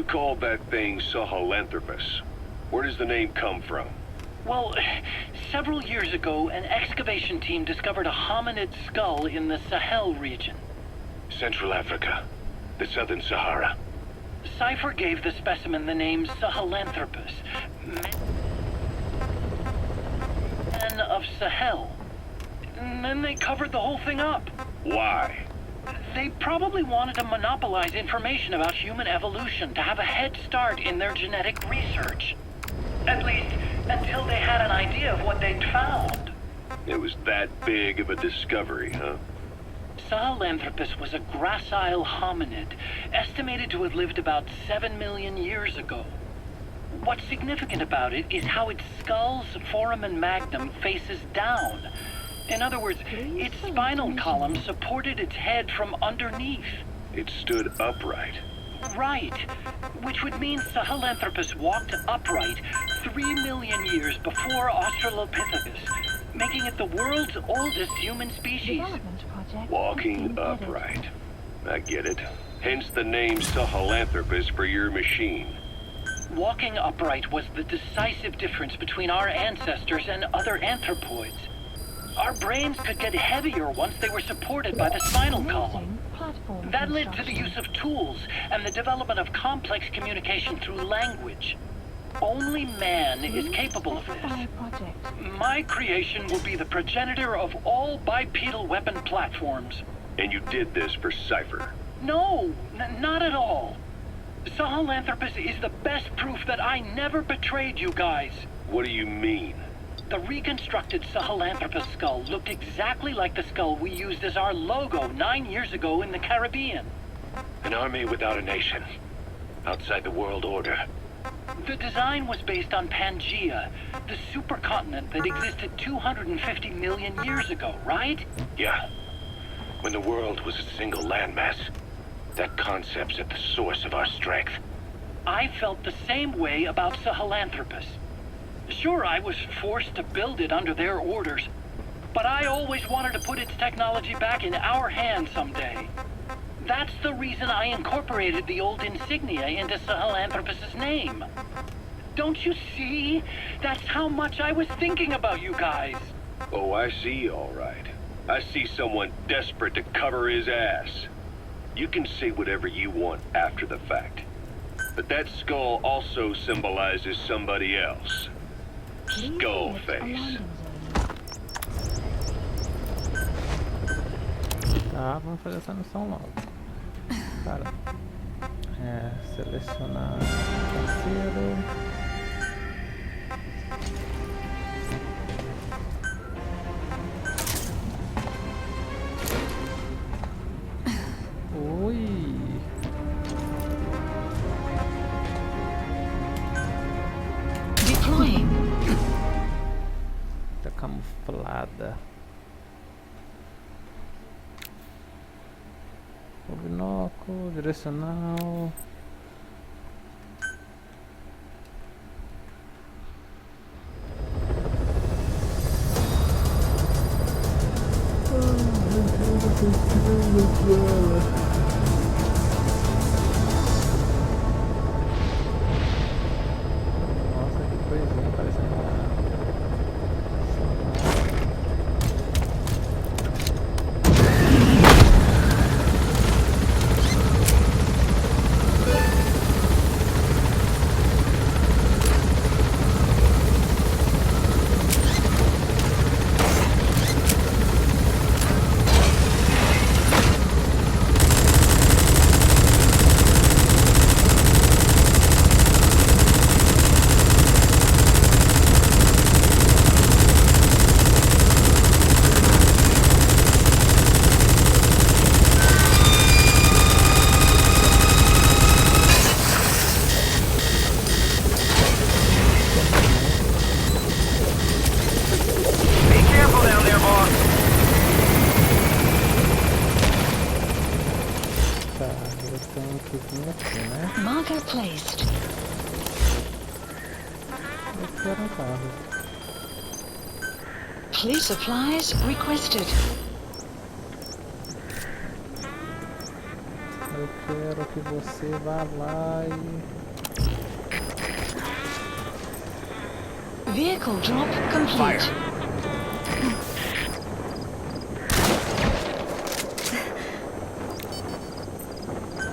You called that thing Sahelanthropus. Where does the name come from? Well, several years ago, an excavation team discovered a hominid skull in the Sahel region. Central Africa. The Southern Sahara. Cypher gave the specimen the name Sahelanthropus, man of Sahel. And then they covered the whole thing up. Why? They probably wanted to monopolize information about human evolution to have a head start in their genetic research. At least, until they had an idea of what they'd found. It was that big of a discovery, huh? Sahelanthropus was a gracile hominid, estimated to have lived about 7 million years ago. What's significant about it is how its skull's foramen magnum faces down. In other words, its spinal column supported its head from underneath. It stood upright. Right. Which would mean Sahelanthropus walked upright 3 million years before Australopithecus, making it the world's oldest human species. Walking upright. I get it. Hence the name Sahelanthropus for your machine. Walking upright was the decisive difference between our ancestors and other anthropoids. Our brains could get heavier once they were supported by the spinal column. That led to the use of tools and the development of complex communication through language. Only man is capable of this. My creation will be the progenitor of all bipedal weapon platforms. And you did this for Cypher? No, not at all. Sahelanthropus is the best proof that I never betrayed you guys. What do you mean? The reconstructed Sahelanthropus skull looked exactly like the skull we used as our logo 9 years ago in the Caribbean. An army without a nation. Outside the world order. The design was based on Pangaea, the supercontinent that existed 250 million years ago, right? Yeah. When the world was a single landmass. That concept's at the source of our strength. I felt the same way about Sahelanthropus. Sure, I was forced to build it under their orders, but I always wanted to put its technology back in our hands someday. That's the reason I incorporated the old insignia into Sahelanthropus's name. Don't you see? That's how much I was thinking about you guys. Oh, I see, all right. I see someone desperate to cover his ass. You can say whatever you want after the fact. But that skull also symbolizes somebody else. Skullface. Tá, vamos fazer essa missão logo. Cara, selecionar parceiro. Ui. Deploying. Tá camuflada. O binóculo, direcional. Nossa, que coisinha parecendo uma... Marker placed. Police supplies requested. Eu quero que você vá lá e... Vehicle drop complete.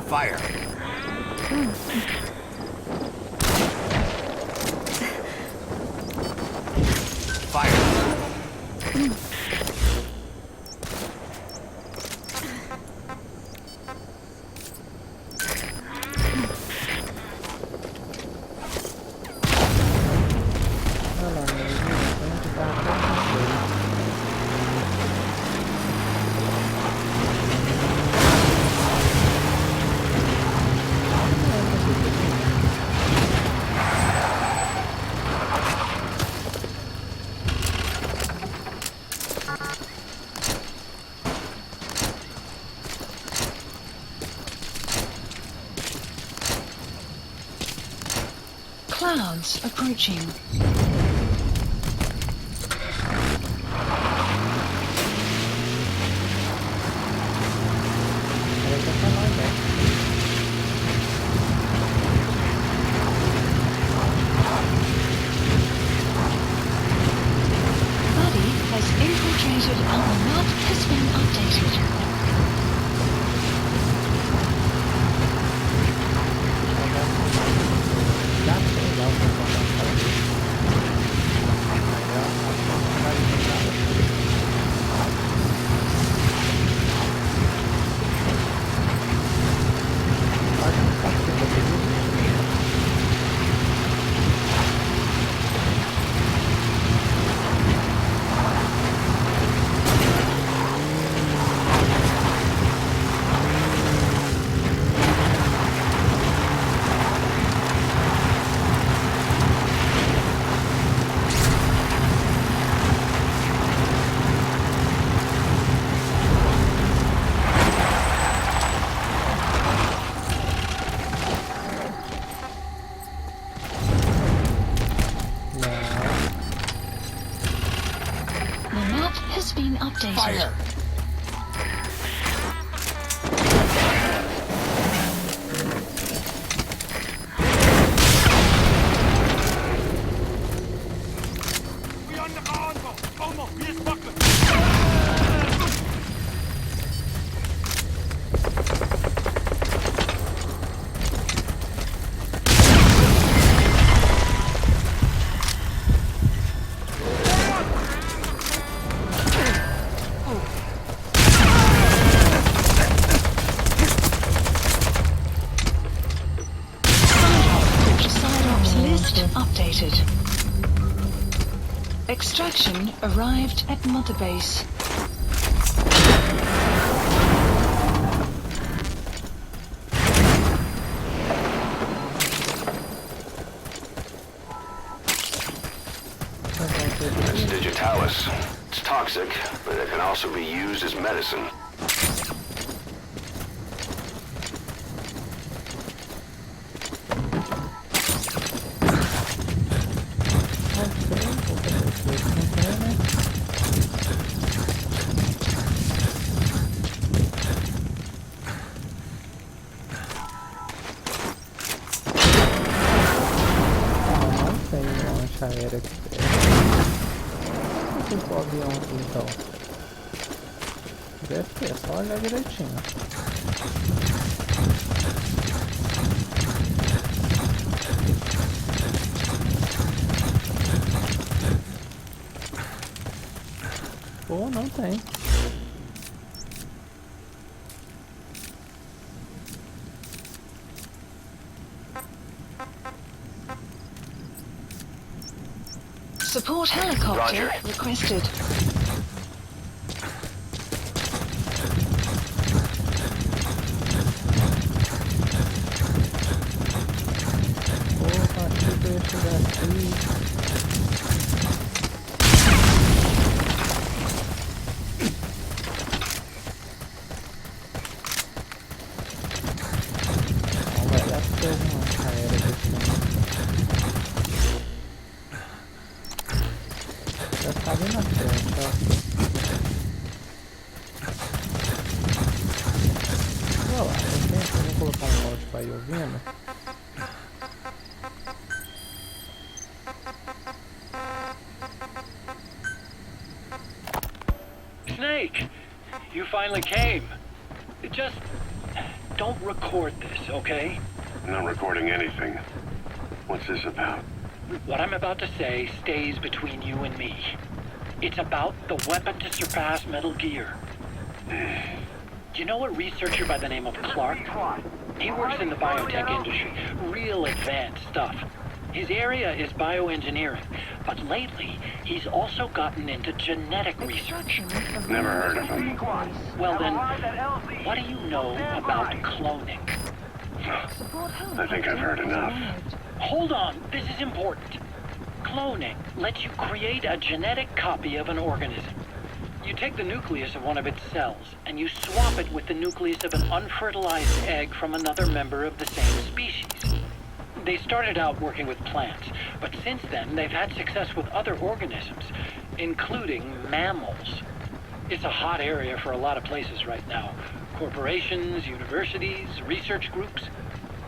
Fire. Fire. Olha lá, meu Deus, tem que dar até Clouds approaching. Buddy has infiltrated and the map has been updated. The map has been updated. Fire. Side ops list updated. Extraction arrived at Mother Base. That's digitalis. It's toxic, but it can also be used as medicine. Aérea aqui. Por que o avião aqui então? Deve ter, só olhar direitinho. Pô, não tem. Support helicopter Roger. requested. Opa, achei que eu ia chegar aqui. Não vai dar pra ter alguma aérea aqui. Já tá ali na frente, ó. Olha lá, tem pessoal aí ouvindo. Snake, you finally came. Just don't record this, okay? I'm not recording anything. What's this about? What I'm about to say stays between you and me. It's about the weapon to surpass Metal Gear. Do you know a researcher by the name of Clark? He works in the biotech industry. Real advanced stuff. His area is bioengineering, but lately he's also gotten into genetic research. Never heard of him. Well then, what do you know about cloning? I think I've heard enough. Hold on, this is important. Cloning lets you create a genetic copy of an organism. You take the nucleus of one of its cells, and you swap it with the nucleus of an unfertilized egg from another member of the same species. They started out working with plants, but since then they've had success with other organisms, including mammals. It's a hot area for a lot of places right now. Corporations, universities, research groups.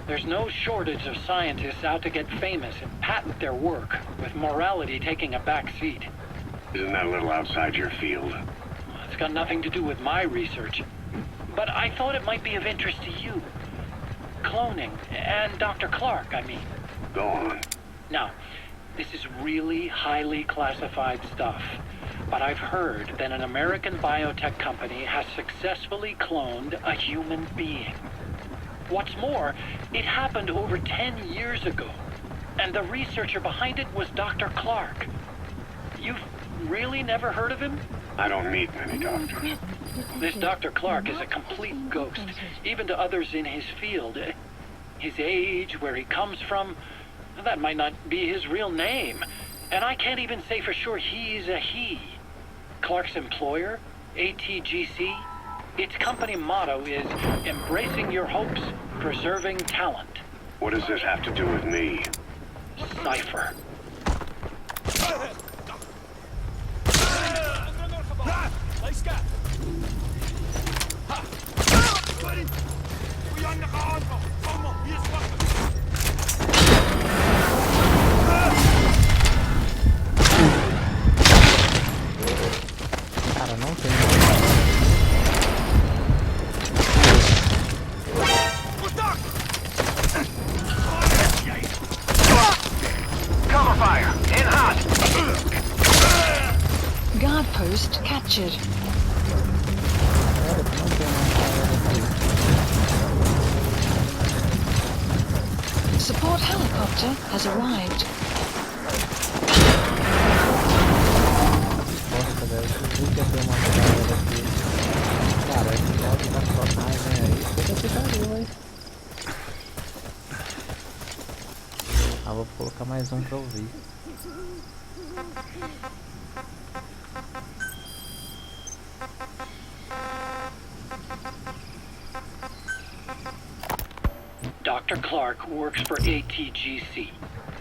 There's no shortage of scientists out to get famous and patent their work, with morality taking a back seat. Isn't that a little outside your field? It's got nothing to do with my research, but I thought it might be of interest to you. Cloning, and Dr. Clark, I mean. Go on. Now, this is really highly classified stuff, but I've heard that an American biotech company has successfully cloned a human being. What's more, it happened over 10 years ago, and the researcher behind it was Dr. Clark. You've really never heard of him? I don't meet many doctors. This Dr. Clark is a complete ghost, even to others in his field. His age, where he comes from, that might not be his real name. And I can't even say for sure he's a he. Clark's employer, ATGC, its company motto is embracing your hopes, preserving talent. What does this have to do with me? Cypher. Cara, não tem. Cover fire! In hot! Guard post captured. Support helicopter has arrived. Nossa, velho, tudo que é ter uma galera aqui. Cara, esse áudio da personagem aí, puta que pariu, hein? Ah, vou colocar mais um pra ouvir. Dr. Clark works for ATGC,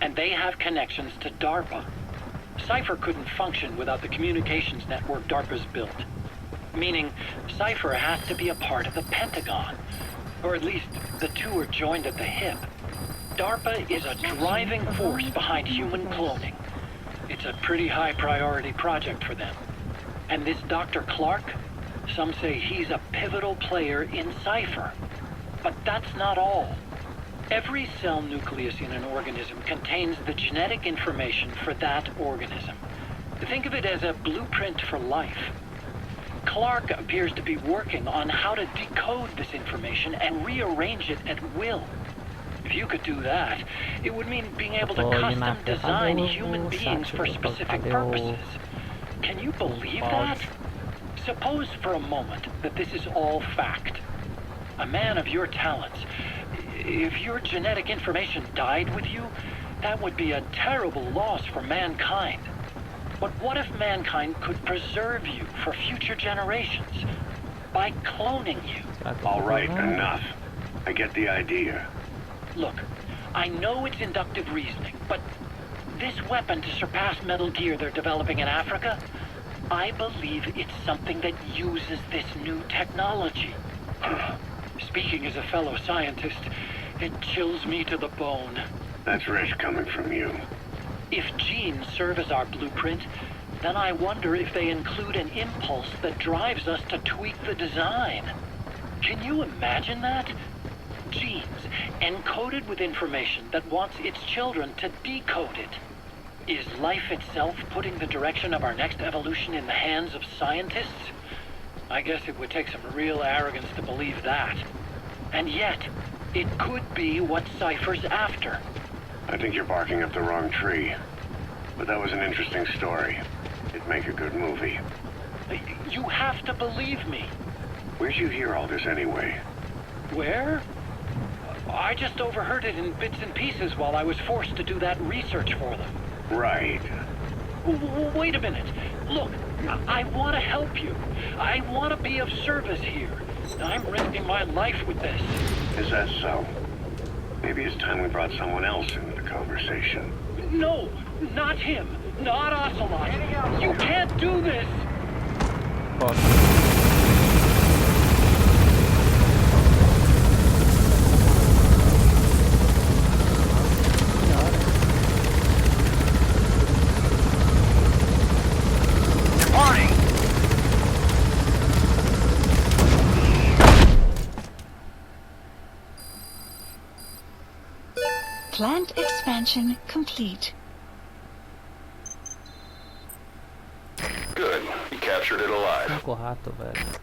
and they have connections to DARPA. Cypher couldn't function without the communications network DARPA's built. Meaning, Cypher has to be a part of the Pentagon. Or at least, the two are joined at the hip. DARPA is a driving force behind human cloning. It's a pretty high priority project for them. And this Dr. Clark, some say he's a pivotal player in Cypher. But that's not all. Every cell nucleus in an organism contains the genetic information for that organism. Think of it as a blueprint for life. Clark appears to be working on how to decode this information and rearrange it at will. If you could do that, it would mean being able to custom design human beings for specific purposes. Can you believe that? Suppose for a moment that this is all fact. A man of your talents, if your genetic information died with you, that would be a terrible loss for mankind. But what if mankind could preserve you for future generations by cloning you? All right, enough. I get the idea. Look, I know it's inductive reasoning, but this weapon to surpass Metal Gear they're developing in Africa, I believe it's something that uses this new technology. Speaking as a fellow scientist, It chills me to the bone. That's rich coming from you. If genes serve as our blueprint, then I wonder if they include an impulse that drives us to tweak the design. Can you imagine that? Genes encoded with information that wants its children to decode it. Is life itself putting the direction of our next evolution in the hands of scientists? I guess it would take some real arrogance to believe that. And yet, it could be what Cypher's after. I think you're barking up the wrong tree. But that was an interesting story. It'd make a good movie. You have to believe me. Where'd you hear all this anyway? Where? I just overheard it in bits and pieces while I was forced to do that research for them. Right. Wait a minute. Look, I want to help you. I want to be of service here. I'm risking my life with this. Is that so? Maybe it's time we brought someone else into the conversation. No, not him. Not Ocelot. You can't do this. Fuck. Departing! Plant expansion complete. Good. You captured it alive. Com rato, velho.